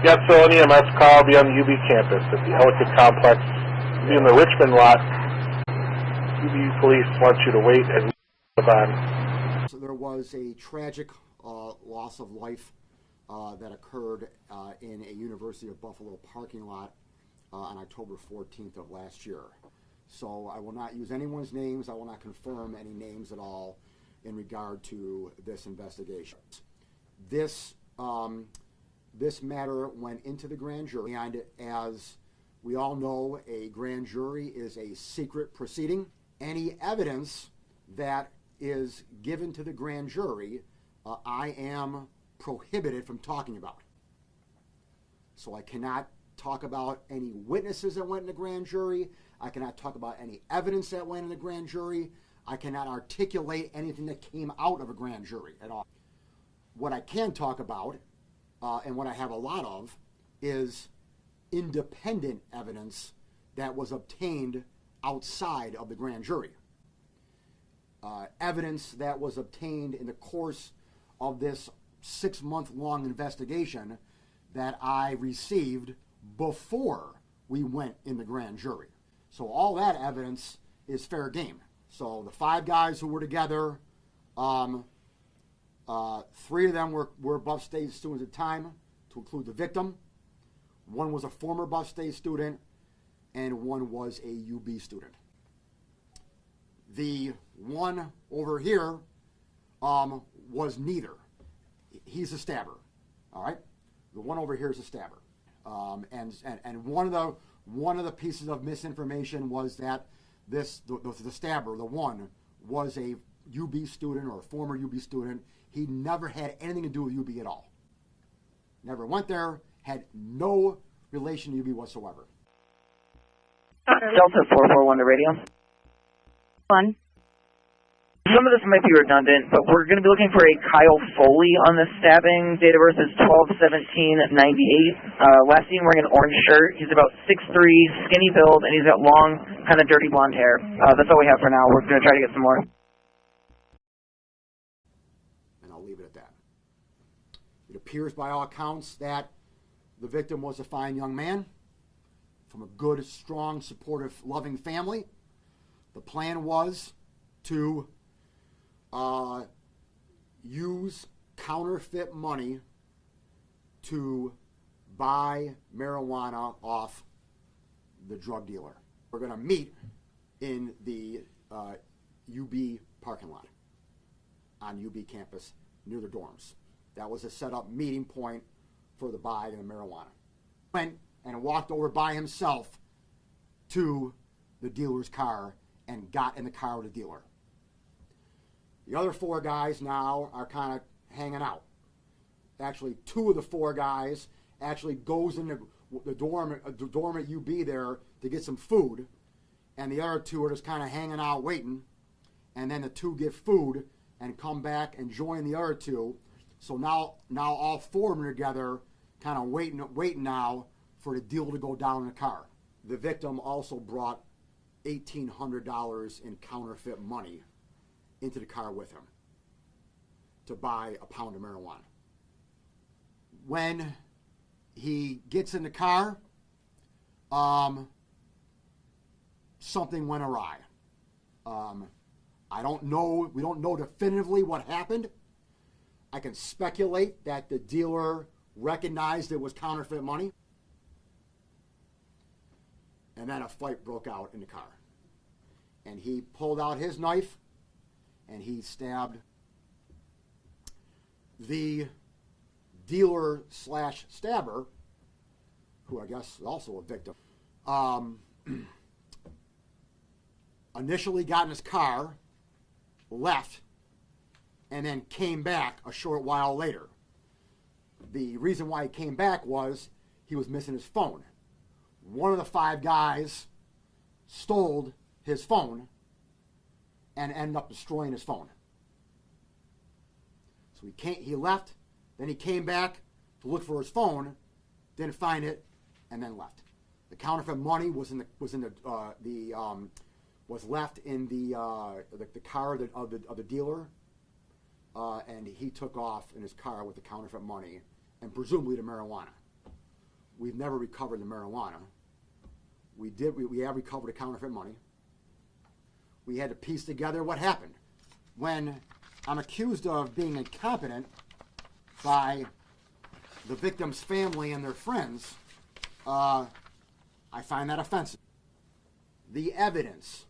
Yes, so an EMS call will be on the UB campus at the Ellicott Complex. It'll be in the Richmond lot. UB police want you to wait and move on. So there was a tragic loss of life that occurred in a University of Buffalo parking lot on October 14th of last year. So I will not use anyone's names. I will not confirm any names at all in regard to this investigation. This matter went into the grand jury, and as we all know, a grand jury is a secret proceeding. Any evidence that is given to the grand jury, I am prohibited from talking about. So I cannot talk about any witnesses that went in the grand jury. I cannot talk about any evidence that went in the grand jury. I cannot articulate anything that came out of a grand jury at all. What I can talk about, and what I have a lot of, is independent evidence that was obtained outside of the grand jury. Evidence that was obtained in the course of this 6-month-long investigation that I received before we went in the grand jury. So all that evidence is fair game. So the 5 guys who were together, 3 of them were Buff State students at the time, to include the victim. 1 was a former Buff State student, and 1 was a UB student. The one over here was neither. He's a stabber, all right? The one over here is a stabber. And one of the pieces of misinformation was that the stabber, the one, was a UB student or a former UB student. He never had anything to do with UB at all. Never went there, had no relation to UB whatsoever. Delta 441 to radio. 1. Some of this might be redundant, but we're going to be looking for a Kyle Foley on this stabbing. Date of birth is 12/17/98. Last seen wearing an orange shirt. He's about 6'3", skinny build, and he's got long, kind of dirty blonde hair. That's all we have for now. We're going to try to get some more. And I'll leave it at that. It appears by all accounts that the victim was a fine young man from a good, strong, supportive, loving family. The plan was to use counterfeit money to buy marijuana off the drug dealer. We're going to meet in the UB parking lot on UB campus near the dorms. That was a set-up meeting point for the buy of the marijuana. Went and walked over by himself to the dealer's car and got in the car with the dealer. The other 4 guys now are kind of hanging out. Actually, 2 of the 4 guys actually goes in the dorm at UB there to get some food, and the other 2 are just kind of hanging out waiting, and then the 2 get food and come back and join the other 2. So now all 4 of them are together, kind of waiting now for the deal to go down in the car. The victim also brought $1,800 in counterfeit money into the car with him to buy a pound of marijuana. When he gets in the car, something went awry. I don't know, we don't know definitively what happened. I can speculate that the dealer recognized it was counterfeit money. And then a fight broke out in the car. And he pulled out his knife and he stabbed the dealer / stabber, who I guess is also a victim. Initially got in his car, left, and then came back a short while later. The reason why he came back was he was missing his phone. One of the 5 guys stole his phone and ended up destroying his phone. So he left, then he came back to look for his phone, didn't find it, and then left. The counterfeit money was left in the car of the dealer, and he took off in his car with the counterfeit money and presumably the marijuana. we've never recovered the marijuana. We have recovered the counterfeit money. We had to piece together what happened. When I'm accused of being incompetent by the victim's family and their friends, I find that offensive. The evidence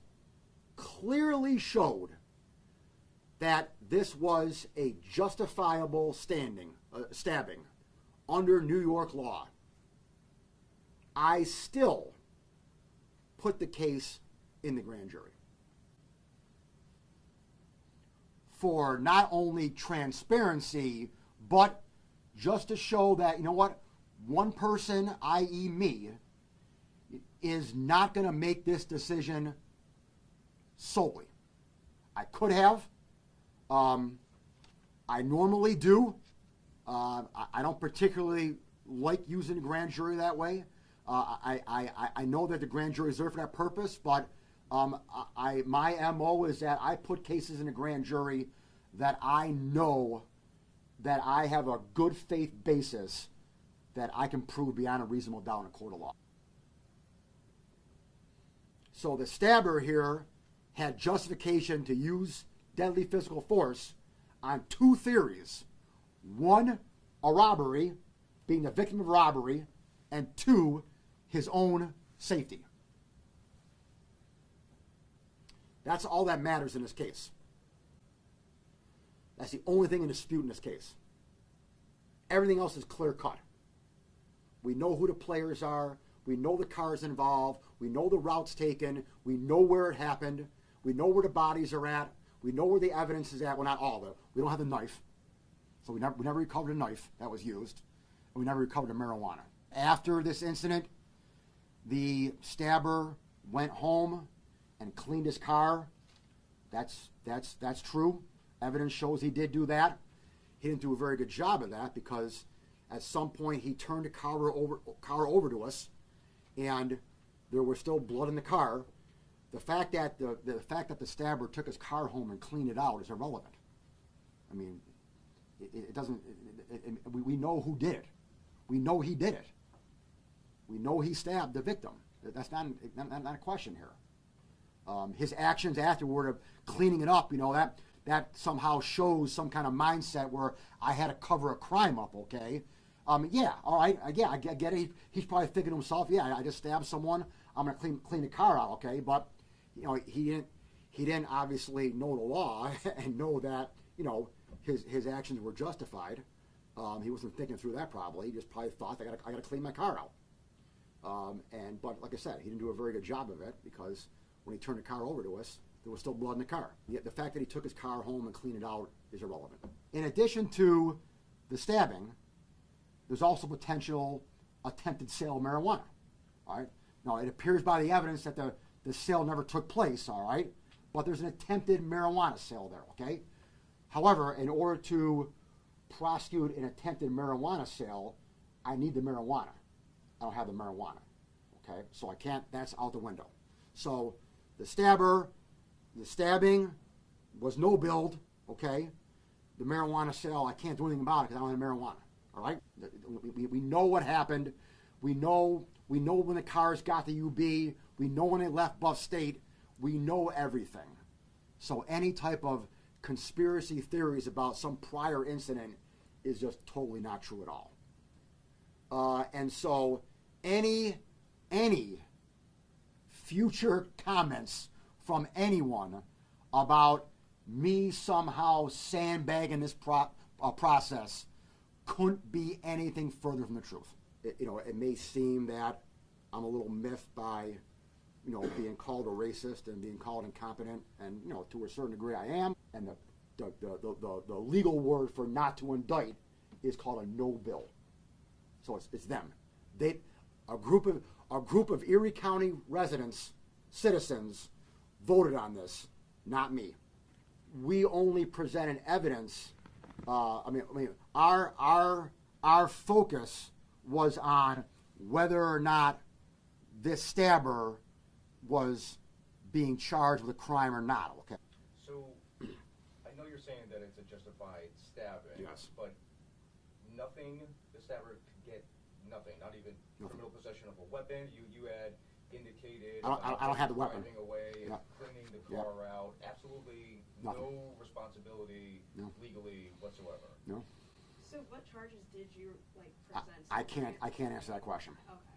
clearly showed that this was a justifiable stabbing under New York law. I still put the case in the grand jury for not only transparency, but just to show that, you know what, one person, i.e. me, is not going to make this decision solely. I could have. I normally do. I don't particularly like using the grand jury that way. I know that the grand jury is there for that purpose, but my MO is that I put cases in the grand jury that I know that I have a good faith basis that I can prove beyond a reasonable doubt in a court of law. So the stabber here had justification to use deadly physical force on two theories. One, a robbery, being the victim of robbery, and two, his own safety. That's all that matters in this case. That's the only thing in dispute in this case. Everything else is clear cut. We know who the players are. We know the cars involved. We know the routes taken. We know where it happened. We know where the bodies are at. We know where the evidence is at. Well, not all of it. We don't have the knife. So we never recovered a knife that was used. And we never recovered the marijuana. After this incident, the stabber went home and cleaned his car. That's true. Evidence shows he did do that. He didn't do a very good job of that because at some point he turned the car over to us, and there was still blood in the car. The fact that the stabber took his car home and cleaned it out is irrelevant. I mean, it doesn't. We know who did it. We know he did it. We know he stabbed the victim. That's not a question here. His actions afterward of cleaning it up, you know, that somehow shows some kind of mindset where I had to cover a crime up. Okay. Yeah. All right. Yeah, I get it. He's probably thinking to himself, yeah, I just stabbed someone. I'm gonna clean the car out. Okay. But you know, he didn't obviously know the law and know that, you know, his actions were justified. He wasn't thinking through that probably. He just probably thought I gotta clean my car out. But like I said, he didn't do a very good job of it because when he turned the car over to us, there was still blood in the car. Yet the fact that he took his car home and cleaned it out is irrelevant. In addition to the stabbing, there's also potential attempted sale of marijuana. All right. Now it appears by the evidence that the sale never took place. All right, but there's an attempted marijuana sale there. Okay. However, in order to prosecute an attempted marijuana sale, I need the marijuana. I don't have the marijuana. Okay, so I can't. That's out the window. So the stabbing was no build. Okay, the marijuana sale, I can't do anything about it because I don't have marijuana. All right, we know what happened. We know when the cars got to UB. We know when they left Buff State. We know everything. So any type of conspiracy theories about some prior incident is just totally not true at all. And so any future comments from anyone about me somehow sandbagging this process couldn't be anything further from the truth. It may seem that I'm a little miffed by, being called a racist and being called incompetent, and to a certain degree I am. And the legal word for not to indict is called a no bill. So it's them. A group of Erie County residents, citizens, voted on this, not me. We only presented evidence. Our focus was on whether or not this stabber was being charged with a crime or not. Okay. So, I know you're saying that it's a justified stabbing. Yes. But the stabber could get nothing, not even criminal possession of a weapon. You had indicated I don't have the weapon. driving away and Yeah. cleaning the car out. Absolutely Nothing. no responsibility legally whatsoever. No. So what charges did you present? I can't answer that question. Okay.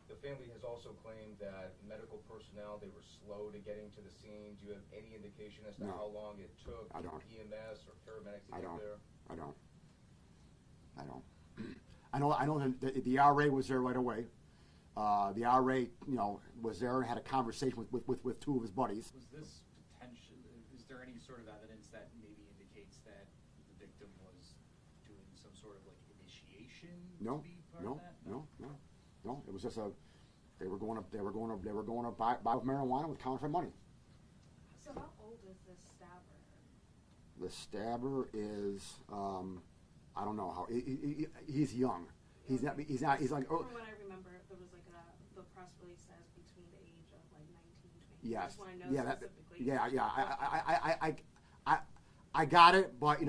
The family has also claimed that medical personnel, they were slow to getting to the scene. Do you have any indication as to No. how long it took I don't. EMS or paramedics to I get don't. there? I don't. I know that the RA was there right away. The RA, was there and had a conversation with two of his buddies. Was this potential? Is there any sort of evidence that maybe indicates that the victim was doing some sort of initiation? No, to be part no, of that? no. It was just they were going to buy marijuana with counterfeit money. So how old is this stabber? The stabber is, I don't know how. He's young. He's not. He's like. From what I remember, there was the press release says between the age of 19 and 20. Yes. I just want to know specifically. Yeah. I got it, but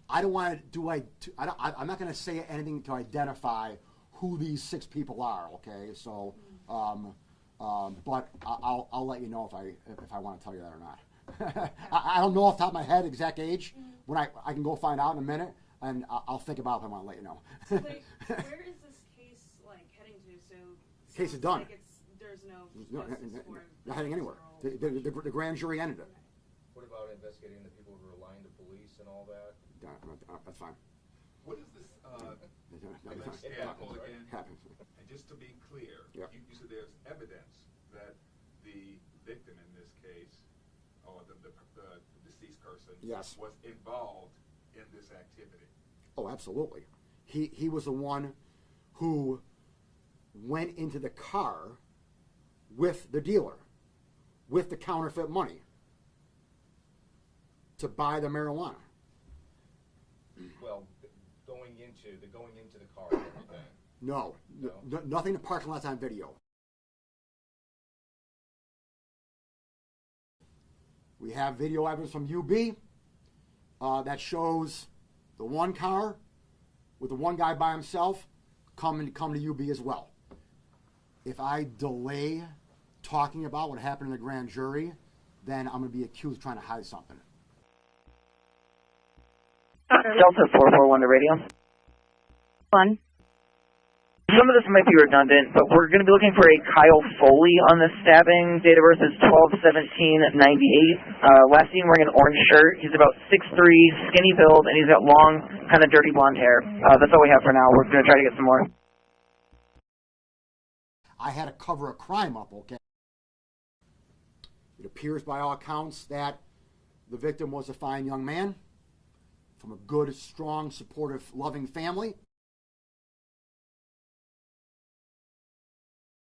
I don't want to do. I'm not going to say anything to identify who these 6 people are. Okay, so, but I'll let you know if I want to tell you that or not. I don't know off the top of my head exact age. When I can go find out in a minute, and I'll think about it if I want to let you know. So where is this case heading to? So Case is done. There's no It's justice for not heading anywhere. The grand jury ended it. What about investigating the people who were lying to police and all that? That's fine. What is this, example again? Happens. And just to be clear, Yeah. you said there's evidence that the victim in this case, or the deceased person, Yes. was involved in this activity. Oh, absolutely. He was the one who went into the car with the dealer, with the counterfeit money, to buy the marijuana. Well, going into the car and everything. No, nothing in the parking lot's on video. We have video evidence from UB that shows the one car with the one guy by himself come to UB as well. If I delay talking about what happened in the grand jury, then I'm going to be accused of trying to hide something. Delta 441 to radio. 1. Some of this might be redundant, but we're going to be looking for a Kyle Foley on this stabbing. Date of birth is 12/17/98. Last seen wearing an orange shirt. He's about 6'3", skinny build, and he's got long, kind of dirty blonde hair. That's all we have for now. We're going to try to get some more. I had to cover a crime up, okay? It appears by all accounts that the victim was a fine young man from a good, strong, supportive, loving family.